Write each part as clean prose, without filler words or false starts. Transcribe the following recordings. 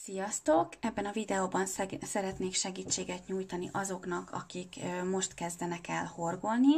Sziasztok! Ebben a videóban szeretnék segítséget nyújtani azoknak, akik most kezdenek el horgolni,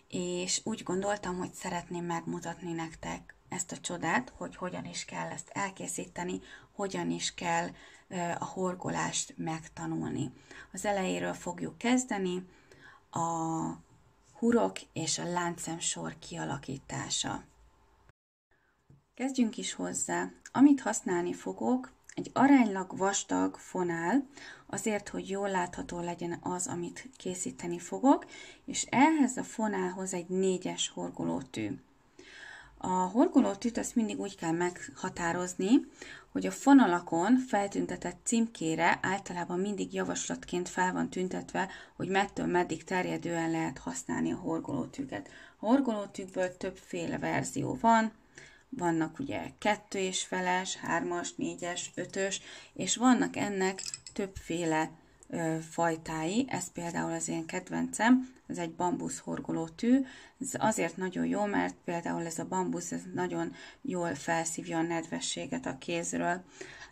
és úgy gondoltam, hogy szeretném megmutatni nektek ezt a csodát, hogy hogyan is kell ezt elkészíteni, hogyan is kell a horgolást megtanulni. Az elejéről fogjuk kezdeni, a hurok és a láncszemsor kialakítása. Kezdjünk is hozzá. Amit használni fogok, egy aránylag vastag fonál, azért, hogy jól látható legyen az, amit készíteni fogok, és ehhez a fonálhoz egy 4-es horgolótű. A horgolótűt azt mindig úgy kell meghatározni, hogy a fonalakon feltüntetett címkére általában mindig javaslatként fel van tüntetve, hogy mettől meddig terjedően lehet használni a horgolótűket. A horgolótűkből többféle verzió van. Vannak ugye 2,5-es, 3-as, 4-es, 5-ös, és vannak ennek többféle fajtái. Ez például az én kedvencem, ez egy bambusz horgolótű. Ez azért nagyon jó, mert például ez a bambusz ez nagyon jól felszívja a nedvességet a kézről.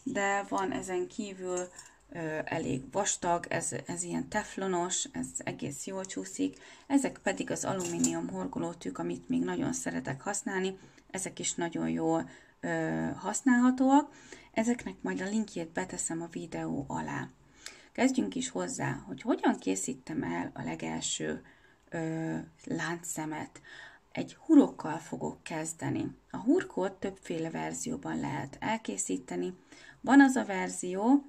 De van ezen kívül elég vastag, ez ilyen teflonos, ez egész jól csúszik. Ezek pedig az alumínium horgolótűk, amit még nagyon szeretek használni. Ezek is nagyon jól használhatóak. Ezeknek majd a linkjét beteszem a videó alá. Kezdjünk is hozzá, hogy hogyan készítem el a legelső láncszemet. Egy hurokkal fogok kezdeni. A hurkot többféle verzióban lehet elkészíteni. Van az a verzió,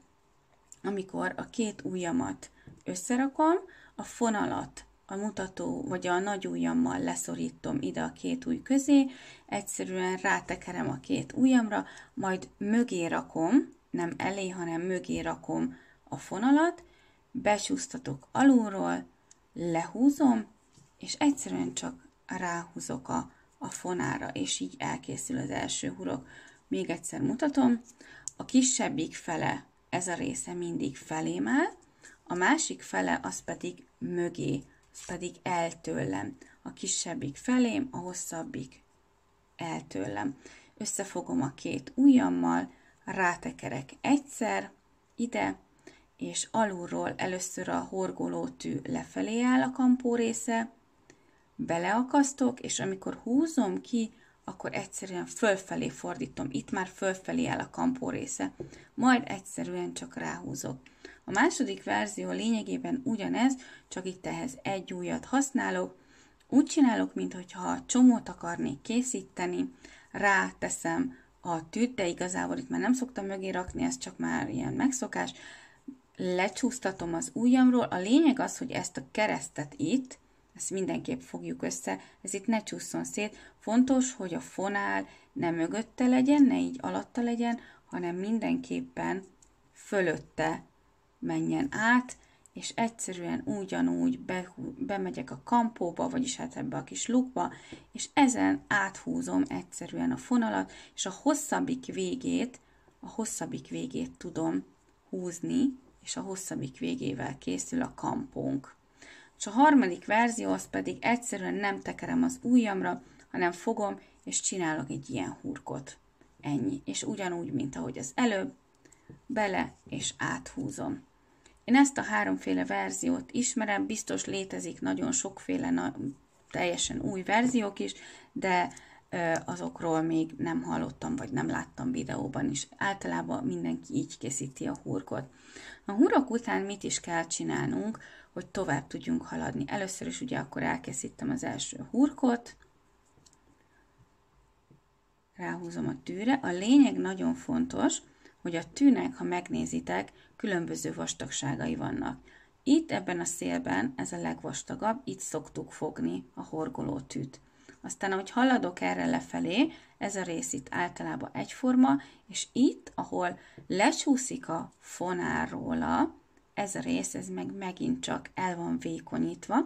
amikor a két ujjamat összerakom, a fonalat a mutató vagy a nagy ujjammal leszorítom ide a két ujj közé, egyszerűen rátekerem a két ujjamra, majd mögé rakom, nem elé, hanem mögé rakom a fonalat, becsúsztatok alulról, lehúzom, és egyszerűen csak ráhúzok a fonára, és így elkészül az első hurok. Még egyszer mutatom, a kisebbik fele, ez a része mindig felém áll, a másik fele az pedig mögé, az pedig el tőlem. A kisebbik felém, a hosszabbik el tőlem. Összefogom a két ujjammal, rátekerek egyszer ide, és alulról először a horgolótű lefelé áll a kampó része, beleakasztok, és amikor húzom ki, akkor egyszerűen fölfelé fordítom. Itt már fölfelé áll a kampó része. Majd egyszerűen csak ráhúzok. A második verzió lényegében ugyanez, csak itt ehhez egy ujjat használok. Úgy csinálok, mintha csomót akarnék készíteni, ráteszem a tűt, de igazából itt már nem szoktam mögé rakni, ez csak már ilyen megszokás. Lecsúsztatom az ujjamról. A lényeg az, hogy ezt a keresztet itt, ezt mindenképp fogjuk össze, ez itt ne csúszson szét. Fontos, hogy a fonál ne mögötte legyen, ne így alatta legyen, hanem mindenképpen fölötte menjen át, és egyszerűen ugyanúgy bemegyek a kampóba, vagyis hát ebbe a kis lukba, és ezen áthúzom egyszerűen a fonalat, és a hosszabbik végét tudom húzni, és a hosszabbik végével készül a kampónk. És a harmadik verzió az pedig egyszerűen nem tekerem az ujjamra, hanem fogom, és csinálok egy ilyen hurkot. Ennyi. És ugyanúgy, mint ahogy az előbb, bele és áthúzom. Én ezt a háromféle verziót ismerem, biztos létezik nagyon sokféle, teljesen új verziók is, de azokról még nem hallottam, vagy nem láttam videóban is. Általában mindenki így készíti a hurkot. A hurok után mit is kell csinálnunk, hogy tovább tudjunk haladni. Először is ugye akkor elkészítem az első hurkot, ráhúzom a tűre. A lényeg nagyon fontos, hogy a tűnek, ha megnézitek, különböző vastagságai vannak. Itt ebben a szélben ez a legvastagabb, itt szoktuk fogni a horgolótűt. Aztán, ahogy haladok erre lefelé, ez a rész itt általában egyforma, és itt, ahol lecsúszik a fonál róla, ez a rész, ez meg megint csak el van vékonyítva,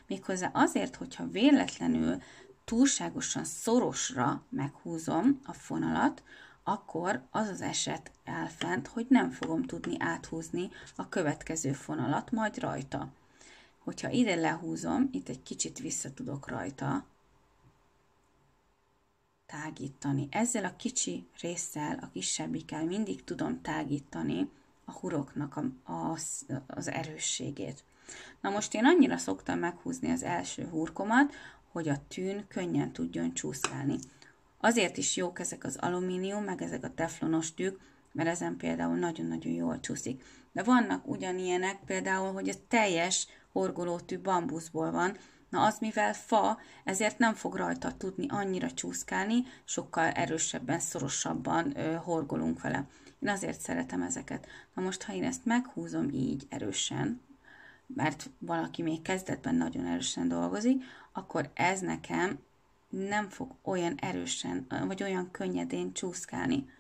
méghozzá azért, hogyha véletlenül túlságosan szorosra meghúzom a fonalat, akkor az az eset áll fent, hogy nem fogom tudni áthúzni a következő fonalat majd rajta. Hogyha ide lehúzom, itt egy kicsit vissza tudok rajta tágítani. Ezzel a kicsi résszel, a kisebbikkel mindig tudom tágítani a huroknak az erősségét. Na most én annyira szoktam meghúzni az első hurkomat, hogy a tűn könnyen tudjon csúszkálni. Azért is jók ezek az alumínium, meg ezek a teflonos tűk, mert ezen például nagyon-nagyon jól csúszik. De vannak ugyanilyenek, például, hogy a teljes horgolótű bambuszból van, na az mivel fa, ezért nem fog rajta tudni annyira csúszkálni, sokkal erősebben, szorosabban horgolunk vele. Én azért szeretem ezeket. Na most, ha én ezt meghúzom így erősen, mert valaki még kezdetben nagyon erősen dolgozik, akkor ez nekem nem fog olyan erősen, vagy olyan könnyedén csúszkálni.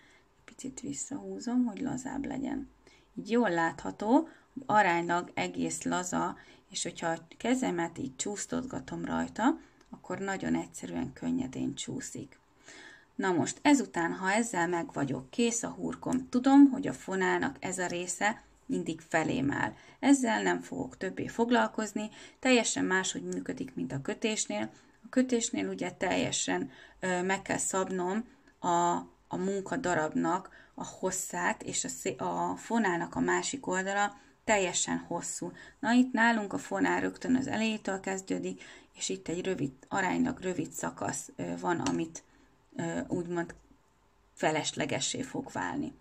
Picit visszahúzom, hogy lazább legyen. Így jól látható, hogy aránylag egész laza, és hogyha a kezemet így csúsztatgatom rajta, akkor nagyon egyszerűen könnyedén csúszik. Na most ezután, ha ezzel meg vagyok, kész a hurkom, tudom, hogy a fonának ez a része mindig felém áll. Ezzel nem fogok többé foglalkozni, teljesen máshogy működik, mint a kötésnél. A kötésnél ugye teljesen meg kell szabnom a munkadarabnak a hosszát, és a fonának a másik oldala teljesen hosszú. Na itt nálunk a fonál rögtön az elejétől kezdődik, és itt egy aránylag rövid szakasz van, amit úgymond feleslegessé fog válni.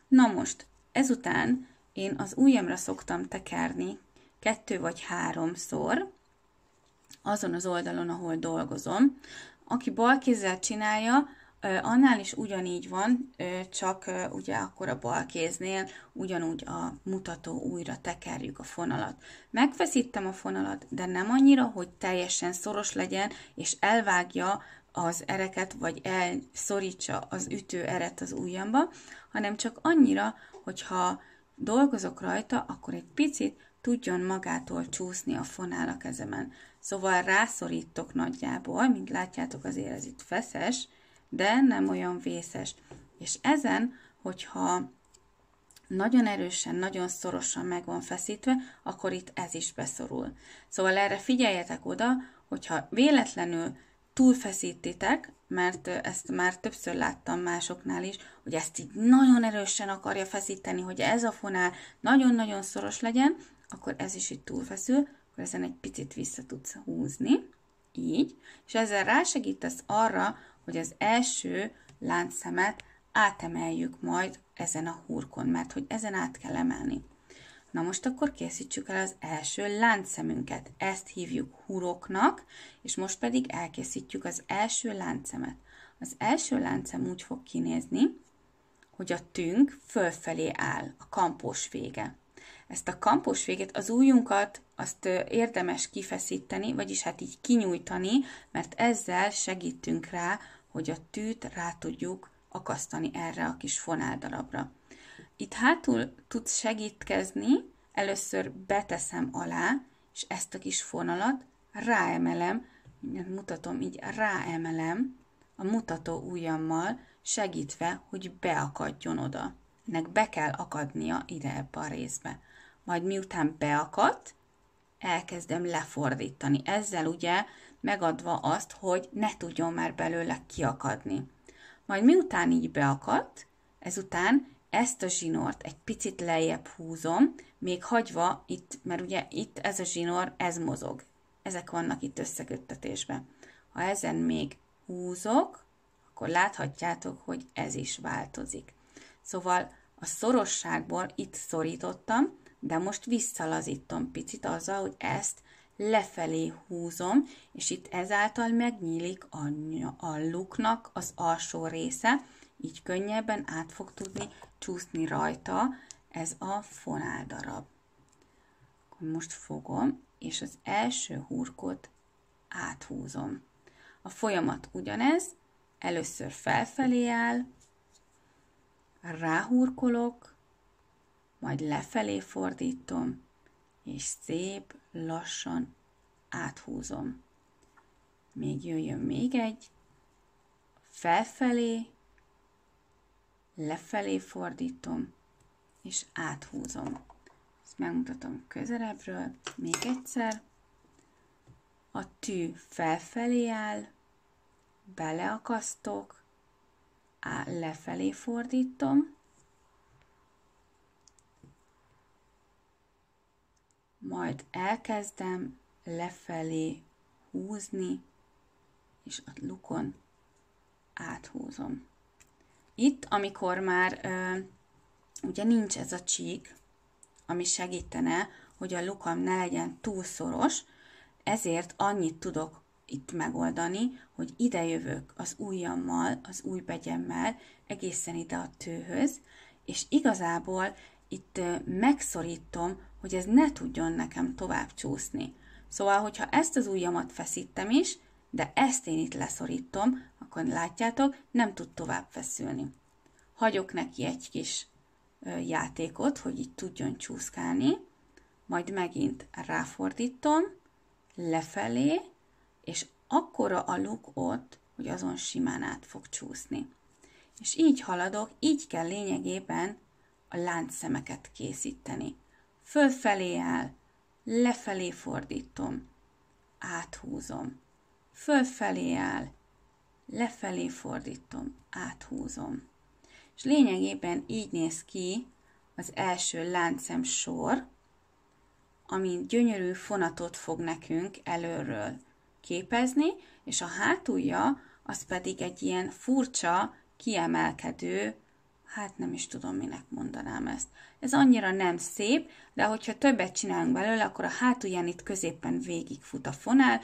Na most, ezután én az ujjamra szoktam tekerni 2 vagy 3-szor, azon az oldalon, ahol dolgozom. Aki balkézzel csinálja, annál is ugyanígy van, csak ugye akkor a bal kéznél ugyanúgy a mutató ujjra tekerjük a fonalat. Megfeszítem a fonalat, de nem annyira, hogy teljesen szoros legyen, és elvágja az ereket, vagy elszorítsa az ütőeret az ujjamba, hanem csak annyira, hogyha dolgozok rajta, akkor egy picit tudjon magától csúszni a fonál a kezemen. Szóval rászorítok nagyjából, mint látjátok, azért ez itt feszes, de nem olyan vészes. És ezen, hogyha nagyon erősen, nagyon szorosan meg van feszítve, akkor itt ez is beszorul. Szóval erre figyeljetek oda, hogyha véletlenül túlfeszítitek, mert ezt már többször láttam másoknál is, hogy ezt így nagyon erősen akarja feszíteni, hogy ez a fonál nagyon-nagyon szoros legyen, akkor ez is itt túlfeszül, akkor ezen egy picit vissza tudsz húzni, így, és ezzel rásegítesz arra, hogy az első láncszemet átemeljük majd ezen a hurkon, mert hogy ezen át kell emelni. Na most akkor készítsük el az első láncszemünket. Ezt hívjuk huroknak, és most pedig elkészítjük az első láncszemet. Az első láncszem úgy fog kinézni, hogy a tünk fölfelé áll, a kampós vége. Ezt a kampós véget, az ujjunkat, azt érdemes kifeszíteni, vagyis hát így kinyújtani, mert ezzel segítünk rá, hogy a tűt rá tudjuk akasztani erre a kis fonáldarabra. Itt hátul tudsz segítkezni, először beteszem alá, és ezt a kis fonalat ráemelem, mutatom így, ráemelem a mutató ujjammal, segítve, hogy beakadjon oda. Ennek be kell akadnia ide ebbe a részbe. Majd miután beakadt, elkezdem lefordítani. Ezzel ugye megadva azt, hogy ne tudjon már belőle kiakadni. Majd miután így beakadt, ezután ezt a zsinort egy picit lejjebb húzom, még hagyva itt, mert ugye itt ez a zsinór, ez mozog. Ezek vannak itt összeköttetésben. Ha ezen még húzok, akkor láthatjátok, hogy ez is változik. Szóval a szorosságból itt szorítottam, de most visszalazítom picit azzal, hogy ezt lefelé húzom, és itt ezáltal megnyílik a luknak az alsó része, így könnyebben át fog tudni csúszni rajta ez a fonáldarab. Akkor most fogom, és az első hurkot áthúzom. A folyamat ugyanez, először felfelé áll, ráhurkolok, majd lefelé fordítom, és szép lassan áthúzom. Még jöjjön még egy, felfelé, lefelé fordítom, és áthúzom. Ezt megmutatom közelebbről, még egyszer. A tű felfelé áll, beleakasztok, lefelé fordítom, majd elkezdem lefelé húzni, és a lukon áthúzom. Itt, amikor már ugye nincs ez a csík, ami segítene, hogy a lukam ne legyen túl szoros, ezért annyit tudok itt megoldani, hogy ide jövök az ujjammal, az ujjbegyemmel egészen ide a tőhöz, és igazából itt megszorítom, hogy ez ne tudjon nekem tovább csúszni. Szóval, hogyha ezt az ujjamat feszítem is, de ezt én itt leszorítom, akkor látjátok, nem tud tovább feszülni. Hagyok neki egy kis játékot, hogy így tudjon csúszkálni, majd megint ráfordítom, lefelé, és akkora a luk ott, hogy azon simán át fog csúszni. És így haladok, így kell lényegében a láncszemeket készíteni. Fölfelé áll, lefelé fordítom, áthúzom. Fölfelé áll, lefelé fordítom, áthúzom. És lényegében így néz ki az első láncszem sor, ami gyönyörű fonatot fog nekünk előről képezni, és a hátulja az pedig egy ilyen furcsa, kiemelkedő, hát nem is tudom, minek mondanám ezt. Ez annyira nem szép, de hogyha többet csinálunk belőle, akkor a hátulján itt középen végigfut a fonál.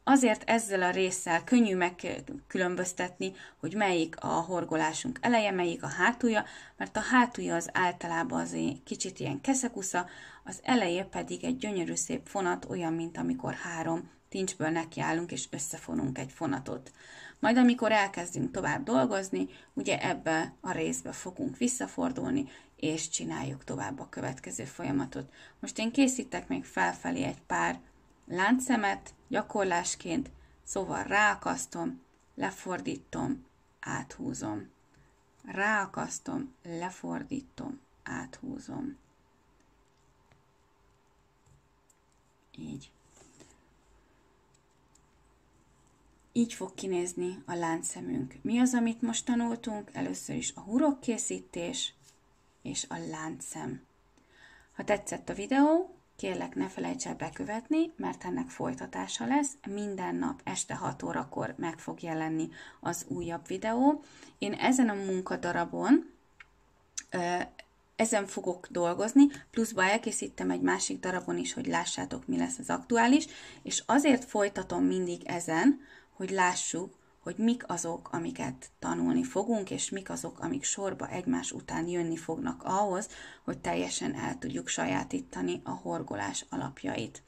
Azért ezzel a résszel könnyű megkülönböztetni, hogy melyik a horgolásunk eleje, melyik a hátulja, mert a hátulja az általában azért kicsit ilyen keszekusza, az eleje pedig egy gyönyörű szép fonat, olyan, mint amikor 3 tincsből nekiállunk és összefonunk egy fonatot. Majd amikor elkezdünk tovább dolgozni, ugye ebbe a részbe fogunk visszafordulni, és csináljuk tovább a következő folyamatot. Most én készítek még felfelé egy pár láncszemet gyakorlásként, szóval ráakasztom, lefordítom, áthúzom. Ráakasztom, lefordítom, áthúzom. Így. Így fog kinézni a láncszemünk. Mi az, amit most tanultunk? Először is a hurokkészítés és a láncszem. Ha tetszett a videó, kérlek ne felejts el bekövetni, mert ennek folytatása lesz. Minden nap este 6 órakor meg fog jelenni az újabb videó. Én ezen a munkadarabon ezen fogok dolgozni, pluszba elkészítem egy másik darabon is, hogy lássátok, mi lesz az aktuális, és azért folytatom mindig ezen, hogy lássuk, hogy mik azok, amiket tanulni fogunk, és mik azok, amik sorba egymás után jönni fognak ahhoz, hogy teljesen el tudjuk sajátítani a horgolás alapjait.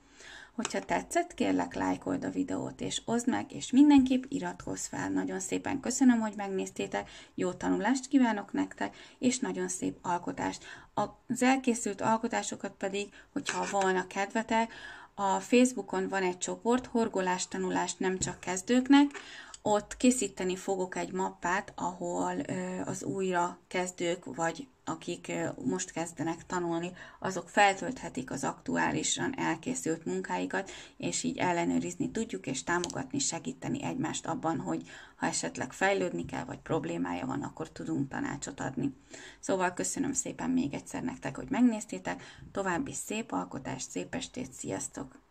Hogyha tetszett, kérlek lájkold a videót, és oszd meg, és mindenképp iratkozz fel. Nagyon szépen köszönöm, hogy megnéztétek, jó tanulást kívánok nektek, és nagyon szép alkotást. Az elkészült alkotásokat pedig, hogyha volna kedvetek, a Facebookon van egy csoport, horgolástanulás nem csak kezdőknek, ott készíteni fogok egy mappát, ahol az újra kezdők, vagy akik most kezdenek tanulni, azok feltölthetik az aktuálisan elkészült munkáikat, és így ellenőrizni tudjuk, és támogatni, segíteni egymást abban, hogy ha esetleg fejlődni kell, vagy problémája van, akkor tudunk tanácsot adni. Szóval köszönöm szépen még egyszer nektek, hogy megnéztétek, további szép alkotást, szép estét, sziasztok!